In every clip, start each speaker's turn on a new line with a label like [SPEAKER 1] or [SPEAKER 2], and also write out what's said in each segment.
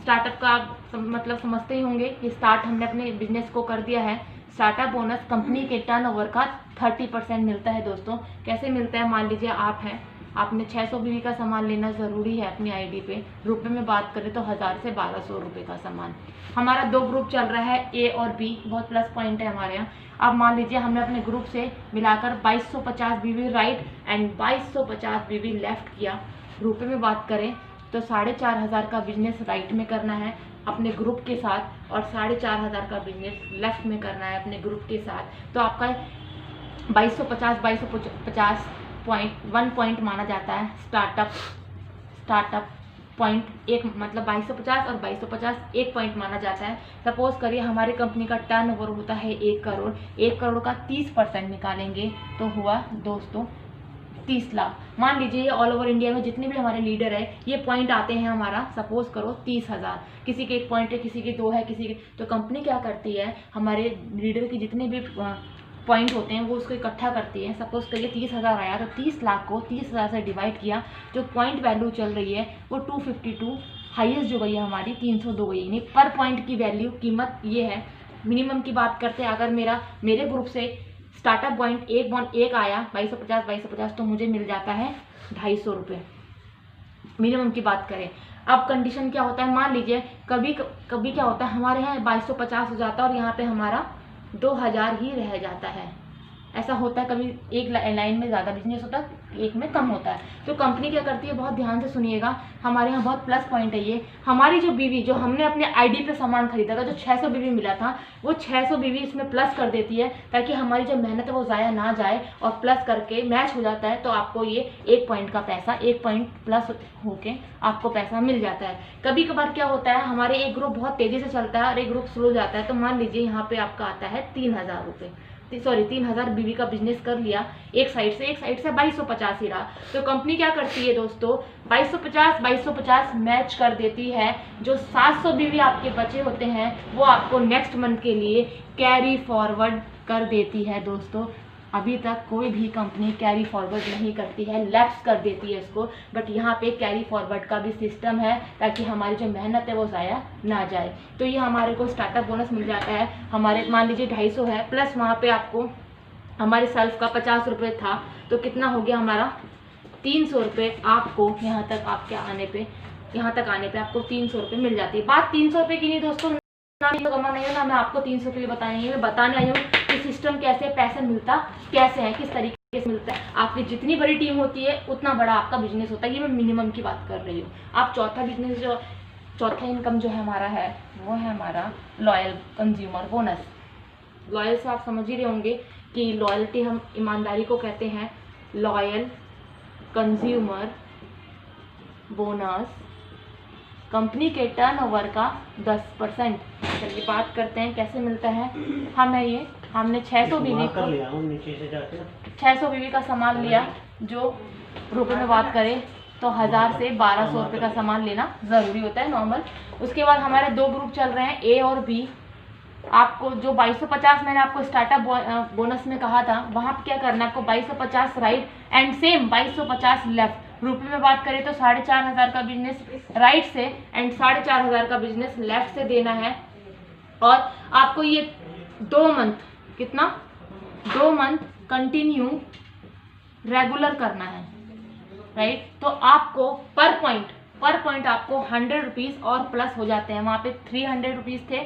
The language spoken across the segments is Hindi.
[SPEAKER 1] स्टार्टअप का आप मतलब समझते ही होंगे कि स्टार्ट हमने अपने बिजनेस को कर दिया है। स्टार्टअप बोनस कंपनी के टर्नओवर का 30% मिलता है दोस्तों। कैसे मिलता है, मान लीजिए आपने 600 बीवी का सामान लेना ज़रूरी है अपनी आईडी पे। रुपए में बात करें तो 1000 से 1200 रुपये का सामान। हमारा 2 ग्रुप चल रहा है, ए और बी, बहुत प्लस पॉइंट है हमारे यहाँ। अब मान लीजिए हमने अपने ग्रुप से मिलाकर 2250 बीवी राइट एंड 2250 बीवी लेफ्ट किया। रुपए में बात करें तो 4500 का बिजनेस राइट में करना है अपने ग्रुप के साथ और 4500 का बिजनेस लेफ्ट में करना है अपने ग्रुप के साथ। तो आपका 2250 पॉइंट 1 पॉइंट माना जाता है स्टार्टअप पॉइंट। एक मतलब 2250 और 2250 1 पॉइंट माना जाता है। सपोज करिए हमारी कंपनी का टर्नओवर होता है 1 करोड़। 1 करोड़ का 30% निकालेंगे तो हुआ दोस्तों 30 लाख। मान लीजिए ये ऑल ओवर इंडिया में जितने भी हमारे लीडर है ये पॉइंट आते हैं हमारा, सपोज करो 30,000। किसी के 1 पॉइंट है, किसी के 2 है, किसी के, तो कंपनी क्या करती है, हमारे लीडर के जितने भी पॉइंट होते हैं वो उसको इकट्ठा करती है। सपोज करिए 30,000 आया तो 30 लाख को 30,000 से डिवाइड किया, जो पॉइंट वैल्यू चल रही है वो 252, हाईएस्ट जो गई है हमारी 302 गई। यानी पर पॉइंट की वैल्यू कीमत ये है। मिनिमम की बात करते हैं, अगर मेरे ग्रुप से स्टार्टअप पॉइंट 1 आया 2250 तो मुझे मिल जाता है 250 रुपये। मिनिमम की बात करें। अब कंडीशन क्या होता है, मान लीजिए कभी क्या होता है हमारे यहाँ 2250 हो जाता है और यहाँ पे हमारा 2000 ही रह जाता है। ऐसा होता है, कभी एक लाइन में ज़्यादा बिजनेस होता है, एक में कम होता है। तो कंपनी क्या करती है, बहुत ध्यान से सुनिएगा, हमारे यहाँ बहुत प्लस पॉइंट है ये। हमारी जो बीवी, जो हमने अपने आईडी पे सामान खरीदा था, जो 600 बीवी मिला था, वो 600 बीवी इसमें प्लस कर देती है ताकि हमारी जो मेहनत है वो ज़ाया ना जाए, और प्लस करके मैच हो जाता है तो आपको ये 1 पॉइंट का पैसा, 1 पॉइंट प्लस होके आपको पैसा मिल जाता है। कभी कभार क्या होता है, हमारे एक ग्रुप बहुत तेज़ी से चलता है और एक ग्रुप स्लो जाता है, तो मान लीजिए यहाँ पे आपका आता है 3000 रुपये, 3000 बीवी का बिजनेस कर लिया एक साइड से 2250 ही रहा। तो कंपनी क्या करती है दोस्तों, 2250 मैच कर देती है। जो 700 बीवी आपके बचे होते हैं वो आपको नेक्स्ट मंथ के लिए कैरी फॉरवर्ड कर देती है दोस्तों। अभी तक कोई भी कंपनी कैरी फॉरवर्ड नहीं करती है, लैप्स कर देती है इसको, बट यहाँ पे कैरी फॉरवर्ड का भी सिस्टम है ताकि हमारी जो मेहनत है वो ज़ाया ना जाए। तो ये हमारे को स्टार्टअप बोनस मिल जाता है। हमारे मान लीजिए 250 है, प्लस वहाँ पे आपको हमारे सेल्फ का 50 रुपये था, तो कितना हो गया हमारा 300 रुपये। आपको यहाँ तक आने पे आपको 300 रुपये मिल जाती है। बात 300 रुपये की नहीं दोस्तों, ना तो कमा नहीं हो ना मैं आपको 300 के लिए बताने मैं बताने आई हूँ कि सिस्टम कैसे, पैसे मिलता कैसे है, किस तरीके से मिलता है। आपकी जितनी बड़ी टीम होती है उतना बड़ा आपका बिजनेस होता है। ये मैं मिनिमम की बात कर रही हूँ। आप चौथा इनकम जो है हमारा है वो है हमारा लॉयल कंज्यूमर बोनस। लॉयल से आप समझ ही रहे होंगे कि लॉयल्टी हम ईमानदारी को कहते हैं। लॉयल कंज्यूमर बोनस कंपनी के टर्नओवर का 10%। चलिए बात करते हैं कैसे मिलता है। हमने 600 बीवी का सामान लिया, जो रुपए में बात करें तो 1000 से 1200 रुपये का सामान लेना ज़रूरी होता है नॉर्मल। उसके बाद हमारे 2 ग्रुप चल रहे हैं, ए और बी। आपको जो 2250 मैंने आपको स्टार्टअप बोनस में कहा था, वहाँ पर क्या करना है आपको 2250 राइट एंड सेम 2250 लेफ्ट। रुपये में बात करें तो 4500 का बिजनेस राइट से एंड 4500 का बिजनेस लेफ्ट से देना है। और आपको ये 2 मंथ कंटिन्यू रेगुलर करना है राइट। तो आपको पर पॉइंट आपको 100 रुपीज़ और प्लस हो जाते हैं। वहाँ पे 300 रुपीज़ थे,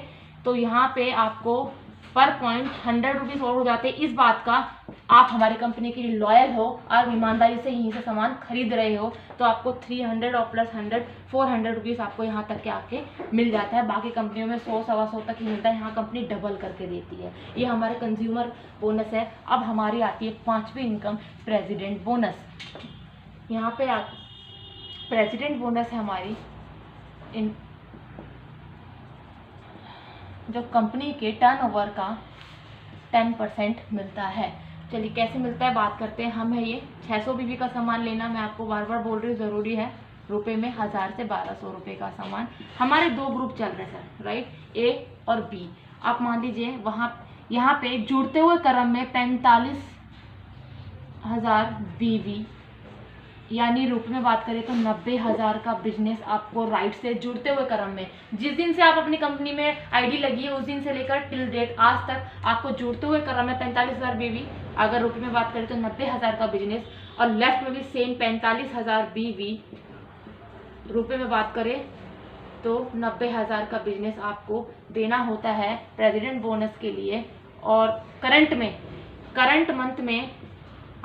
[SPEAKER 1] तो यहाँ पे आपको पर पॉइंट 100 रुपीज़ और हो जाते हैं। इस बात का आप हमारी कंपनी के लिए लॉयल हो और ईमानदारी से यहीं से सामान खरीद रहे हो, तो आपको 300 और प्लस 100 400 रुपीज़ आपको यहाँ तक के आके मिल जाता है। बाकी कंपनियों में 100 सवा 100 तक ही मिलता है, यहाँ कंपनी डबल करके देती है। ये हमारे कंज्यूमर बोनस है। अब हमारी आती है 5वीं इनकम, प्रेसिडेंट बोनस। यहाँ पे प्रेसिडेंट बोनस है हमारी जो कंपनी के टर्नओवर का 10% मिलता है। चलिए कैसे मिलता है बात करते हैं। हम है ये 600 बीवी का सामान लेना, मैं आपको बार बार बोल रही हूँ ज़रूरी है। रुपए में 1000 से 1200 रुपये का सामान। हमारे 2 ग्रुप चल रहे सर राइट, ए और बी। आप मान लीजिए यहाँ पे जुड़ते हुए क्रम में 45,000 बीवी यानी रुपये में बात करें तो 90,000 का बिजनेस आपको राइट से जुड़ते हुए क्रम में, जिस दिन से आप अपनी कंपनी में आईडी लगी है उस दिन से लेकर टिल डेट आज तक आपको जुड़ते हुए क्रम में 45,000 बीवी, अगर रुपये में बात करें तो 90,000 का बिजनेस, और लेफ्ट में भी सेम 45,000 बीवी, रुपये में बात करें तो 90,000 का बिजनेस आपको देना होता है प्रेसिडेंट बोनस के लिए। और करंट मंथ में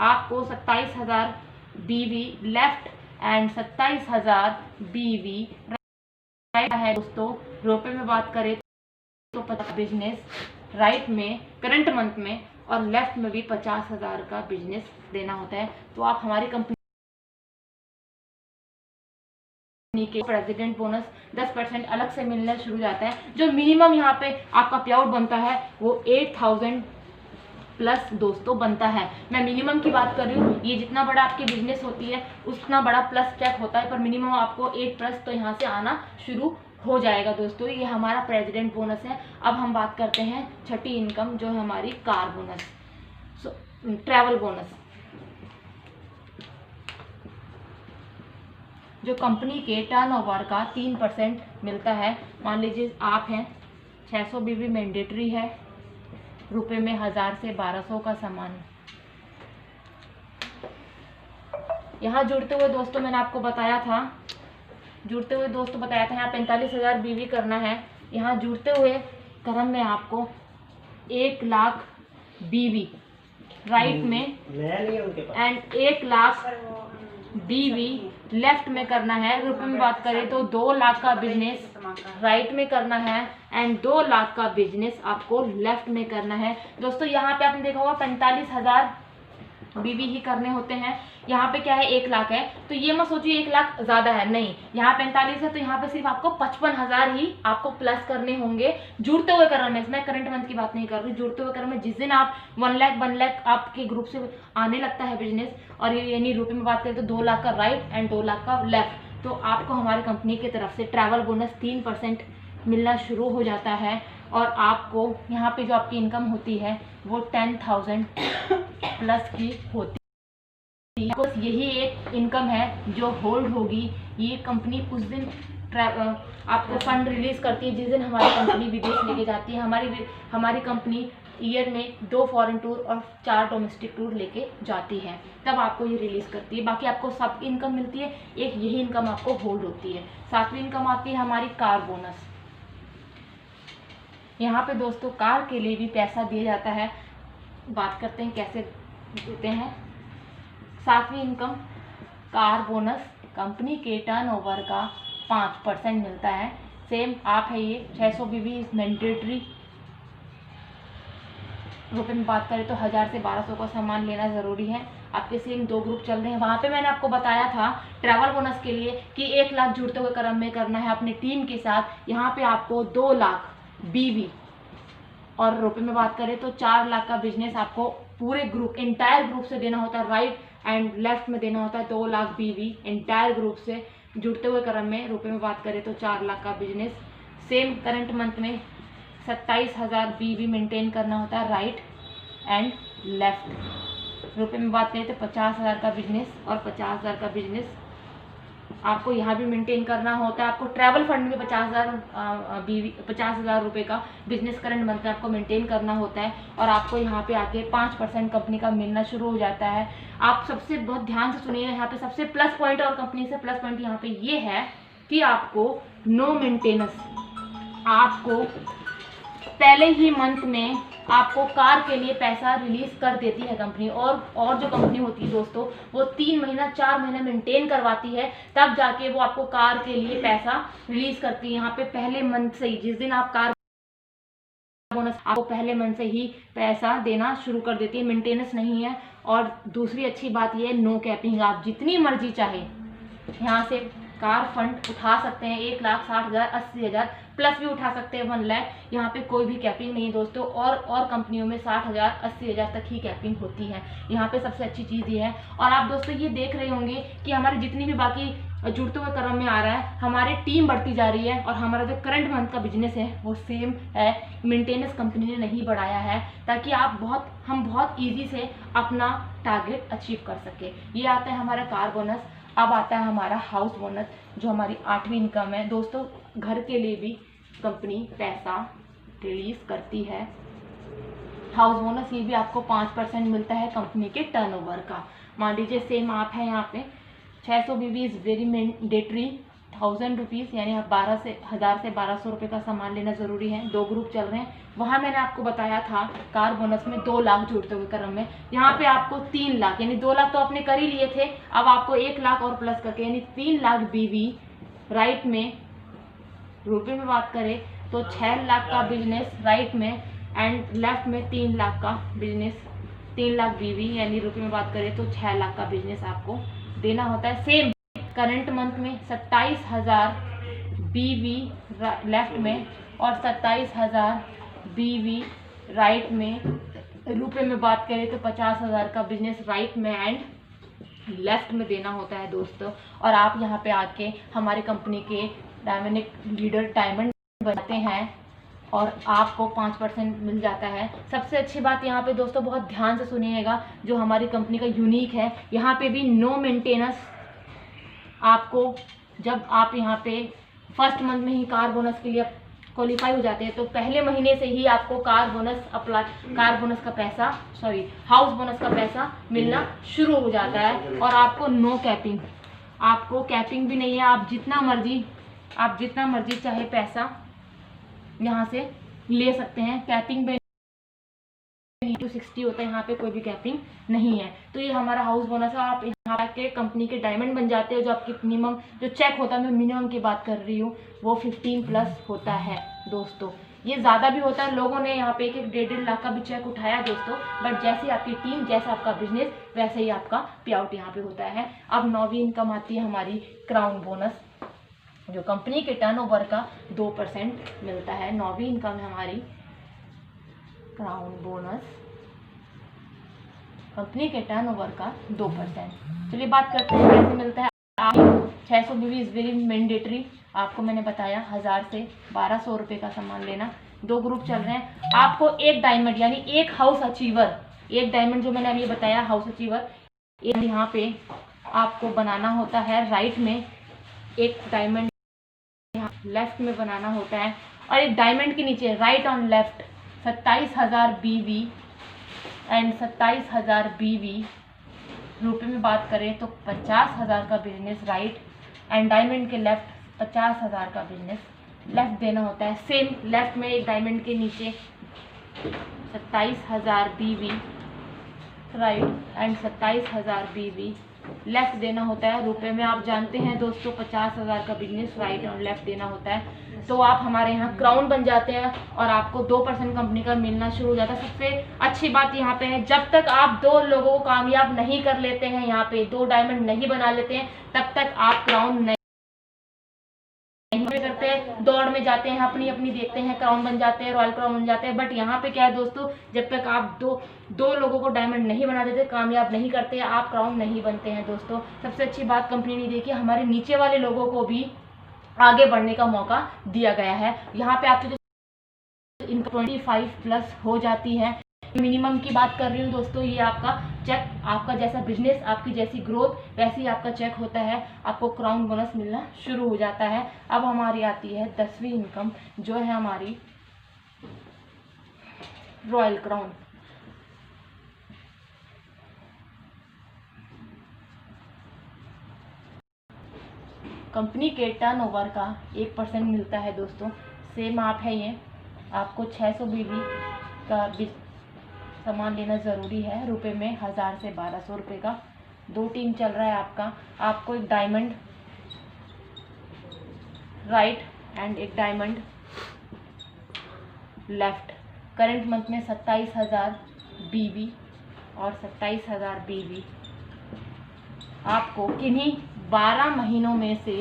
[SPEAKER 1] आपको 27,000 बीवी लेफ्ट एंड 27,000 बीवी राइट है दोस्तों। रुपये में बात करें तो 50 बिजनेस राइट में करंट मंथ में, और लेफ्ट में भी 50,000 का बिजनेस देना होता है। तो आप हमारी कंपनी के प्रेसिडेंट बोनस 10% अलग से मिलना शुरू हो जाता है। जो मिनिमम यहाँ पे आपका पे आउट बनता है वो 8,000 प्लस दोस्तों बनता है। मैं मिनिमम की बात कर रही हूँ, ये जितना बड़ा आपकी बिजनेस होती है उतना बड़ा प्लस चेक होता है, पर मिनिमम आपको 8 प्लस तो यहाँ से आना शुरू हो जाएगा दोस्तों। ये हमारा प्रेसिडेंट बोनस है। अब हम बात करते हैं छठी इनकम जो है हमारी कार बोनस, ट्रैवल बोनस। जो कंपनी के टर्नओवर का 3% मिलता है। मान लीजिए आप हैं 600 बीवी मैंडेटरी है, रुपए में 1000 से 1200 का सामान। यहाँ जुड़ते हुए दोस्तों मैंने आपको बताया था, यहाँ 45,000 बीवी करना है। यहाँ जुड़ते हुए क्रम में आपको 1 लाख बीवी राइट में एंड 1 लाख बीवी लेफ्ट में करना है। रुपए में बात करें तो 2 लाख का बिजनेस राइट में करना है एंड 2 लाख का बिजनेस आपको लेफ्ट में करना है दोस्तों। यहाँ पे आपने देखा होगा 45,000 बीवी ही करने होते हैं। यहाँ पे क्या है 1 लाख है, तो ये मत सोचिए 1 लाख ज्यादा है, नहीं, यहाँ 45 है तो यहाँ पे सिर्फ आपको 55,000 ही आपको प्लस करने होंगे जुड़ते हुए क्रम में। मैं करंट मंथ की बात नहीं कर रही, जुड़ते हुए क्रम में जिस दिन आप 1 लाख आपके ग्रुप से आने लगता है बिजनेस, और यानी रुपये में बात करें तो 2 लाख का राइट एंड 2 लाख का लेफ्ट, तो आपको हमारी कंपनी की तरफ से ट्रैवल बोनस 3% मिलना शुरू हो जाता है। और आपको यहाँ पे जो आपकी इनकम होती है वो 10,000 प्लस की होती है। यही एक इनकम है जो होल्ड होगी। ये कंपनी उस दिन आपको फंड रिलीज करती है जिस दिन हमारी कंपनी विदेश लेके जाती है। हमारी कंपनी ईयर में 2 फॉरेन टूर और 4 डोमेस्टिक टूर लेके जाती है, तब आपको ये रिलीज करती है। बाकी आपको सब इनकम मिलती है, एक यही इनकम आपको होल्ड होती है। 7वीं इनकम आती है हमारी कार बोनस। यहाँ पे दोस्तों कार के लिए भी पैसा दिया जाता है। बात करते हैं कैसे देते हैं। 7वीं इनकम कार बोनस कंपनी के टर्नओवर का 5% मिलता है। सेम आप है ये 600 बीवी मैंडेटरी। रुपये में बात करें तो 1000 से 1200 का सामान लेना ज़रूरी है। आपके सेम 2 ग्रुप चल रहे हैं। वहाँ पे मैंने आपको बताया था ट्रैवल बोनस के लिए कि 1 लाख जुड़ते हुए क्रम में करना है अपनी टीम के साथ। यहाँ पे आपको 2 लाख बीवी, और रुपये में बात करें तो 4 लाख का बिजनेस आपको पूरे ग्रुप इंटायर ग्रुप से देना होता है। राइट एंड लेफ्ट में देना होता है 2 लाख बीवी इंटायर ग्रुप से जुड़ते हुए क्रम में। रुपये में बात करें तो 4 लाख का बिजनेस। सेम करंट मंथ में 27,000 बीवी मेंटेन करना होता है राइट एंड लेफ्ट। रुपये में बात करें तो 50,000 का बिजनेस और 50,000 का बिजनेस आपको यहाँ भी मेंटेन करना होता है। आपको ट्रैवल फंड में 50,000 रुपये का बिजनेस करंट मंथ में आपको मेंटेन करना होता है, और आपको यहाँ पे आके 5% कंपनी का मिलना शुरू हो जाता है। आप सबसे बहुत ध्यान से सुनिए, यहाँ पे सबसे प्लस पॉइंट और कंपनी से प्लस पॉइंट यहाँ पे ये है कि आपको नो मेंटेनेंस, आपको पहले ही मंथ में आपको कार के लिए पैसा रिलीज कर देती है कंपनी। और जो कंपनी होती है दोस्तों वो 3 महीना 4 महीना मेंटेन करवाती है, तब जाके वो आपको कार के लिए पैसा रिलीज करती है। यहाँ पे पहले मंथ से ही, जिस दिन आप कार बोनस आपको पहले मंथ से ही पैसा देना शुरू कर देती है, मेंटेनेंस नहीं है। और दूसरी अच्छी बात ये है नो कैपिंग, आप जितनी मर्जी चाहे यहाँ से कार फंड उठा सकते हैं। 1,60,000 80,000 प्लस भी उठा सकते हैं 1 लाख। यहाँ पे कोई भी कैपिंग नहीं दोस्तों। और कंपनियों में 60,000 80,000 तक ही कैपिंग होती है। यहाँ पे सबसे अच्छी चीज़ ये है। और आप दोस्तों ये देख रहे होंगे कि हमारे जितनी भी बाकी जुड़ते हुए क्रम में आ रहा है, हमारी टीम बढ़ती जा रही है, और हमारा जो करंट मंथ का बिजनेस है वो सेम है। मेंटेनेंस कंपनी ने नहीं बढ़ाया है, ताकि हम बहुत ईजी से अपना टारगेट अचीव कर सके। ये आता है हमारा कार बोनस। अब आता है हमारा हाउस बोनस, जो हमारी 8वीं इनकम है दोस्तों। घर के लिए भी कंपनी पैसा रिलीज करती है। हाउस बोनस ये भी आपको 5% मिलता है कंपनी के टर्नओवर का। मान लीजिए सेम आप है यहाँ पे 600 BV is very mandatory, 1000 rupees यानी आप 1000 से 1200 रुपये का सामान लेना ज़रूरी है। 2 ग्रुप चल रहे हैं, वहाँ मैंने आपको बताया था कार बोनस में 2 लाख जुड़ते हुए क्रम में। यहाँ पे आपको 3 लाख यानी 2 लाख तो आपने कर ही लिए थे, अब आपको 1 लाख और प्लस करके यानी 3 लाख BV राइट में, रुपये में बात करें तो 6 लाख का बिजनेस राइट में एंड लेफ्ट में 3 लाख का बिजनेस, 3 लाख BV यानी रुपये में बात करें तो 6 लाख का बिजनेस आपको देना होता है। सेम करंट मंथ में 27,000 BV लेफ्ट में और 27,000 BV राइट में। रुपये में बात करें तो 50,000 का बिजनेस राइट में एंड लेफ्ट में देना होता है दोस्तों। और आप यहाँ पे आके हमारी कंपनी के डायमंड लीडर डायमंड बनते हैं और आपको 5% मिल जाता है। सबसे अच्छी बात यहाँ पे दोस्तों बहुत ध्यान से सुनिएगा, जो हमारी कंपनी का यूनिक है, यहाँ पे भी नो मेंटेनेंस। आपको जब आप यहाँ पे फर्स्ट मंथ में ही कार बोनस के लिए क्वालिफाई हो जाते हैं तो पहले महीने से ही आपको कार बोनस का पैसा हाउस बोनस का पैसा मिलना शुरू हो जाता है। और आपको नो कैपिंग, आपको कैपिंग भी नहीं है। आप जितना मर्जी चाहे पैसा यहाँ से ले सकते हैं। कैपिंग में 260 होता है, यहाँ पे कोई भी कैपिंग नहीं है। तो ये हमारा हाउस बोनस है। आप यहाँ के कंपनी के डायमंड बन जाते हो। जो आपकी मिनिमम जो चेक होता है, मैं मिनिमम की बात कर रही हूँ, वो 15+ होता है दोस्तों। ये ज़्यादा भी होता है, लोगों ने यहाँ पे 1-1.5 लाख का भी चेक उठाया दोस्तों। बट जैसे आपकी टीम, जैसा आपका बिजनेस, वैसे ही आपका पे आउट यहाँ पे होता है। अब 9वीं इनकम आती है हमारी क्राउन बोनस, जो कंपनी के टर्नओवर का 2% मिलता है। 9वीं इनकम है हमारी क्राउन बोनस, कंपनी के टर्नओवर का 2%। चलिए बात करते हैं कैसे मिलता है। आप 600 BV इज़ वेरी मैंडेटरी, आपको मैंने बताया 1000 से 1200 रुपये का सामान लेना। 2 ग्रुप चल रहे हैं। आपको एक डायमंड यानी एक हाउस अचीवर, एक डायमंड जो मैंने अभी बताया हाउस अचीवर, यहाँ पे आपको बनाना होता है राइट में, एक डायमंड लेफ्ट में बनाना होता है और एक डायमंड के नीचे right on left 27,000 BV and 27,000 BV। रुपये में बात करें तो 50,000 का बिजनेस राइट एंड डायमंड के लेफ्ट 50,000 का बिजनेस लेफ्ट देना होता है। सेम लेफ्ट में एक डायमंड के नीचे 27,000 BV right and 27,000 BV left देना होता है। रुपए में आप जानते हैं दोस्तों 50,000 का बिजनेस राइट और लेफ्ट देना होता है। तो आप हमारे यहाँ क्राउन बन जाते हैं और आपको 2% कंपनी का मिलना शुरू हो जाता है। सबसे अच्छी बात यहाँ पे है, जब तक आप 2 लोगों को कामयाब नहीं कर लेते हैं, यहाँ पे 2 डायमंड नहीं बना लेते हैं, तब तक आप क्राउन नहीं करते हैं। दौड़ में जाते हैं, अपनी देखते हैं, क्राउन बन जाते हैं, रॉयल क्राउन बन जाते हैं। बट यहाँ पे क्या है दोस्तों, जब तक आप दो लोगों को डायमंड नहीं बना देते, कामयाब नहीं करते, आप क्राउन नहीं बनते हैं दोस्तों। सबसे अच्छी बात कंपनी ने देखी, हमारे नीचे वाले लोगों को भी आगे बढ़ने का मौका दिया गया है। यहाँ पे आपकी इनकम 25+ हो जाती है। मिनिमम की बात कर रही हूँ दोस्तों, ये आपका चेक, आपका जैसा बिजनेस, आपकी जैसी ग्रोथ, वैसे ही आपका चेक होता है, आपको क्राउन बोनस मिलना शुरू हो जाता है। अब हमारी आती है 10वीं इनकम, जो है हमारी रॉयल क्राउन। कंपनी के टर्नओवर का 1% मिलता है दोस्तों। सेम आप है, ये आपको 600 BV का सामान लेना ज़रूरी है। रुपए में 1000 से 1200 रुपये का 2 टीम चल रहा है आपका। आपको एक डायमंड राइट एंड एक डायमंड लेफ्ट। करंट मंथ में 27,000 BV और 27,000 BV आपको किन्हीं 12 महीनों में से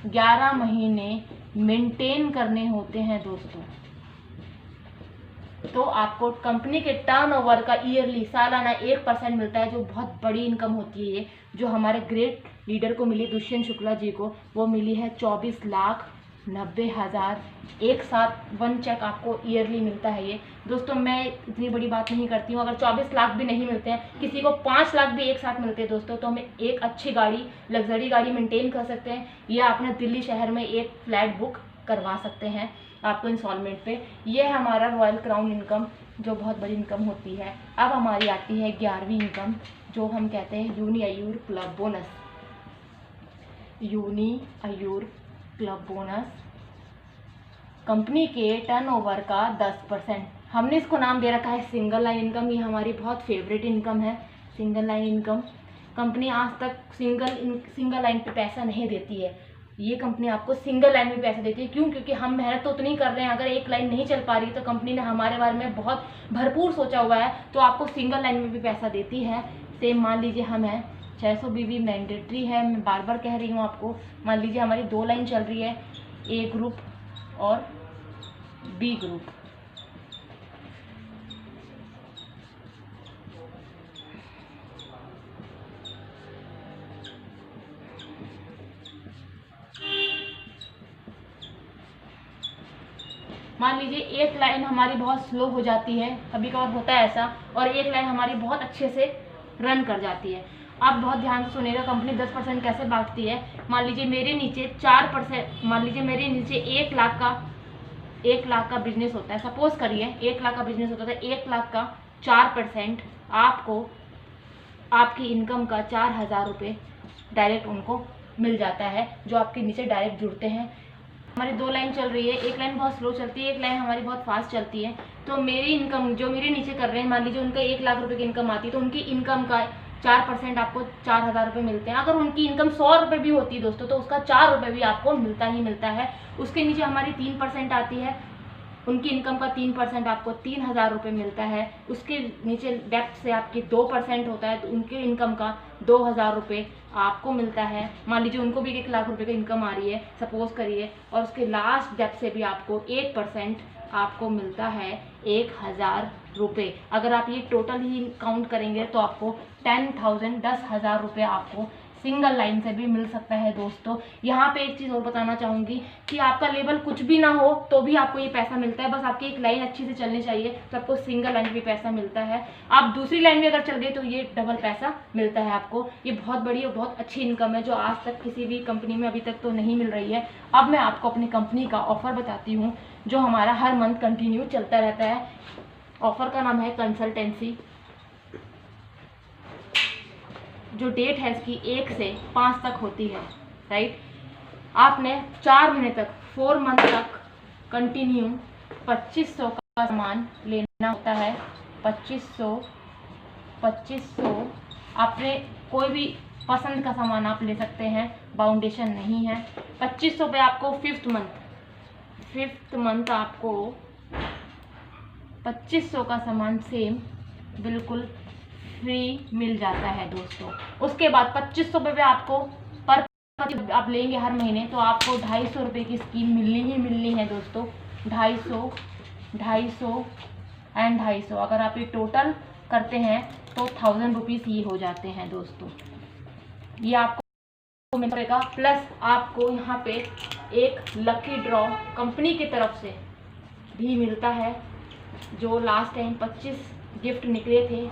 [SPEAKER 1] 11 महीने मेंटेन करने होते हैं दोस्तों। तो आपको कंपनी के टर्नओवर का ईयरली सालाना 1% मिलता है, जो बहुत बड़ी इनकम होती है। जो हमारे ग्रेट लीडर को मिली, दुष्यंत शुक्ला जी को, वो मिली है 24 लाख 90,000 एक साथ वन चेक आपको ईयरली मिलता है। ये दोस्तों मैं इतनी बड़ी बात नहीं करती हूँ, अगर 24 लाख भी नहीं मिलते हैं, किसी को 5 लाख भी एक साथ मिलते हैं दोस्तों, तो हमें एक अच्छी गाड़ी, लग्जरी गाड़ी मेंटेन कर सकते हैं, या अपने दिल्ली शहर में एक फ्लैट बुक करवा सकते हैं आपको इंस्टॉलमेंट पे। ये है हमारा रॉयल क्राउन इनकम, जो बहुत बड़ी इनकम होती है। अब हमारी आती है 11वीं इनकम, जो हम कहते हैं यूनी आयुर क्लब बोनस। यूनी आयुर क्लब बोनस कंपनी के टर्नओवर का 10%। हमने इसको नाम दे रखा है सिंगल लाइन इनकम। ये हमारी बहुत फेवरेट इनकम है, सिंगल लाइन इनकम। कंपनी आज तक सिंगल लाइन पे पैसा नहीं देती है, ये कंपनी आपको सिंगल लाइन में पैसा देती है। क्यों? क्योंकि हम मेहनत तो उतनी कर रहे हैं, अगर एक लाइन नहीं चल पा रही तो कंपनी ने हमारे बारे में बहुत भरपूर सोचा हुआ है, तो आपको सिंगल लाइन में भी पैसा देती है। सेम मान लीजिए हम हैं 600 बीवी मैंडेटरी है, मैं बार बार कह रही हूँ आपको। मान लीजिए हमारी 2 लाइन चल रही है, ए ग्रुप और बी ग्रुप। मान लीजिए एक लाइन हमारी बहुत स्लो हो जाती है, कभी कभार होता है ऐसा, और एक लाइन हमारी बहुत अच्छे से रन कर जाती है। आप बहुत ध्यान से सुनिएगा, कंपनी 10% कैसे बांटती है। मान लीजिए मेरे नीचे 4%, मान लीजिए मेरे नीचे 1 लाख का बिजनेस होता है, सपोज करिए 1 लाख का बिजनेस होता है, 1 लाख का 4% आपको आपकी इनकम का 4,000 रुपये डायरेक्ट उनको मिल जाता है, जो आपके नीचे डायरेक्ट जुड़ते हैं। हमारी 2 लाइन चल रही है, एक लाइन बहुत स्लो चलती है, एक लाइन हमारी बहुत फास्ट चलती है। तो मेरी इनकम जो मेरे नीचे कर रहे हैं, मान लीजिए उनका 1 लाख रुपए की इनकम आती है, तो उनकी इनकम का 4% आपको 4,000 रुपये मिलते हैं। अगर उनकी इनकम 100 रुपये भी होती है दोस्तों, तो उसका 4 रुपये भी आपको मिलता ही मिलता है। उसके नीचे हमारी 3% आती है, उनकी इनकम का 3% आपको 3,000 रुपये मिलता है। उसके नीचे डेप्थ से आपकी 2% होता है, तो उनकी इनकम का 2,000 रुपये आपको मिलता है। मान लीजिए उनको भी 1 लाख रुपये की इनकम आ रही है, सपोज करिए, और उसके लास्ट डेप्थ से भी आपको 1% आपको मिलता है 1,000 रुपये। अगर आप ये टोटल ही काउंट करेंगे तो आपको 10,000 रुपये आपको सिंगल लाइन से भी मिल सकता है दोस्तों। यहाँ पे एक चीज़ और बताना चाहूँगी कि आपका लेवल कुछ भी ना हो तो भी आपको ये पैसा मिलता है, बस आपकी एक लाइन अच्छी से चलनी चाहिए तो आपको सिंगल लाइन भी पैसा मिलता है। आप दूसरी लाइन में अगर चल गए तो ये डबल पैसा मिलता है आपको। ये बहुत बड़ी और बहुत अच्छी इनकम है, जो आज तक किसी भी कंपनी में अभी तक तो नहीं मिल रही है। अब मैं आपको अपनी कंपनी का ऑफर बताती हूँ, जो हमारा हर मंथ कंटिन्यू चलता रहता है। ऑफर का नाम है कंसल्टेंसी। जो डेट है इसकी 1 से 5 तक होती है, राइट। आपने 4 महीने तक, 4 मंथ तक कंटिन्यू 2500 का सामान लेना होता है। 2500 आपने कोई भी पसंद का सामान आप ले सकते हैं, बाउंडेशन नहीं है। 2500 पे आपको फिफ्थ मंथ आपको 2500 का सामान सेम बिल्कुल फ्री मिल जाता है दोस्तों। उसके बाद 2500 रुपये पे आपको पर आप लेंगे हर महीने तो आपको 250 रुपये की स्कीम मिलनी ही मिलनी है दोस्तों। 250 एंड 250 अगर आप ये टोटल करते हैं तो 1000 रुपीज़ ही हो जाते हैं दोस्तों। ये आपको मिलेगा, प्लस आपको यहाँ पे एक लकी ड्रॉ कंपनी की तरफ से भी मिलता है। जो लास्ट टाइम 25 गिफ्ट निकले थे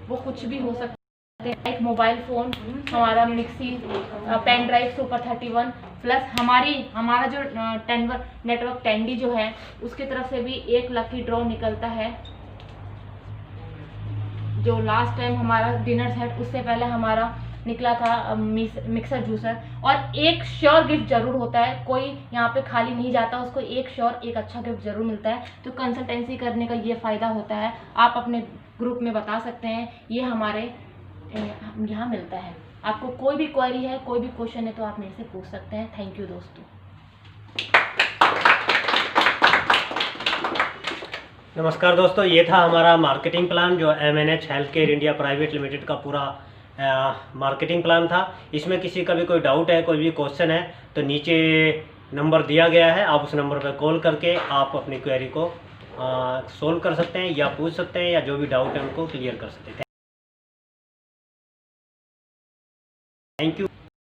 [SPEAKER 1] वो कुछ भी हो सकते हैं, एक मोबाइल फ़ोन, हमारा mixie, pen drive super 31, plus हमारा जो नेटवर्क टेंडी जो है उसकी तरफ से भी एक लकी ड्रॉ निकलता है। जो लास्ट टाइम हमारा डिनर सेट, उससे पहले हमारा निकला था मिक्सर जूसर। और एक श्योर गिफ्ट जरूर होता है, कोई यहाँ पे खाली नहीं जाता, उसको एक श्योर एक अच्छा गिफ्ट जरूर मिलता है। तो कंसल्टेंसी करने का ये फ़ायदा होता है, आप अपने ग्रुप में बता सकते हैं, ये हमारे यहाँ मिलता है। आपको कोई भी क्वेरी है, कोई भी क्वेश्चन है तो आप मेरे से पूछ सकते हैं। थैंक यू दोस्तों।
[SPEAKER 2] नमस्कार दोस्तों, ये था हमारा मार्केटिंग प्लान, जो MNH health care India private limited का पूरा मार्केटिंग प्लान था। इसमें किसी का भी कोई डाउट है, कोई भी क्वेश्चन है, तो नीचे नंबर दिया गया है, आप उस नंबर पर कॉल करके आप अपनी क्वेरी को सोल्व कर सकते हैं या पूछ सकते हैं, या जो भी डाउट है उनको क्लियर कर सकते हैं। Thank you.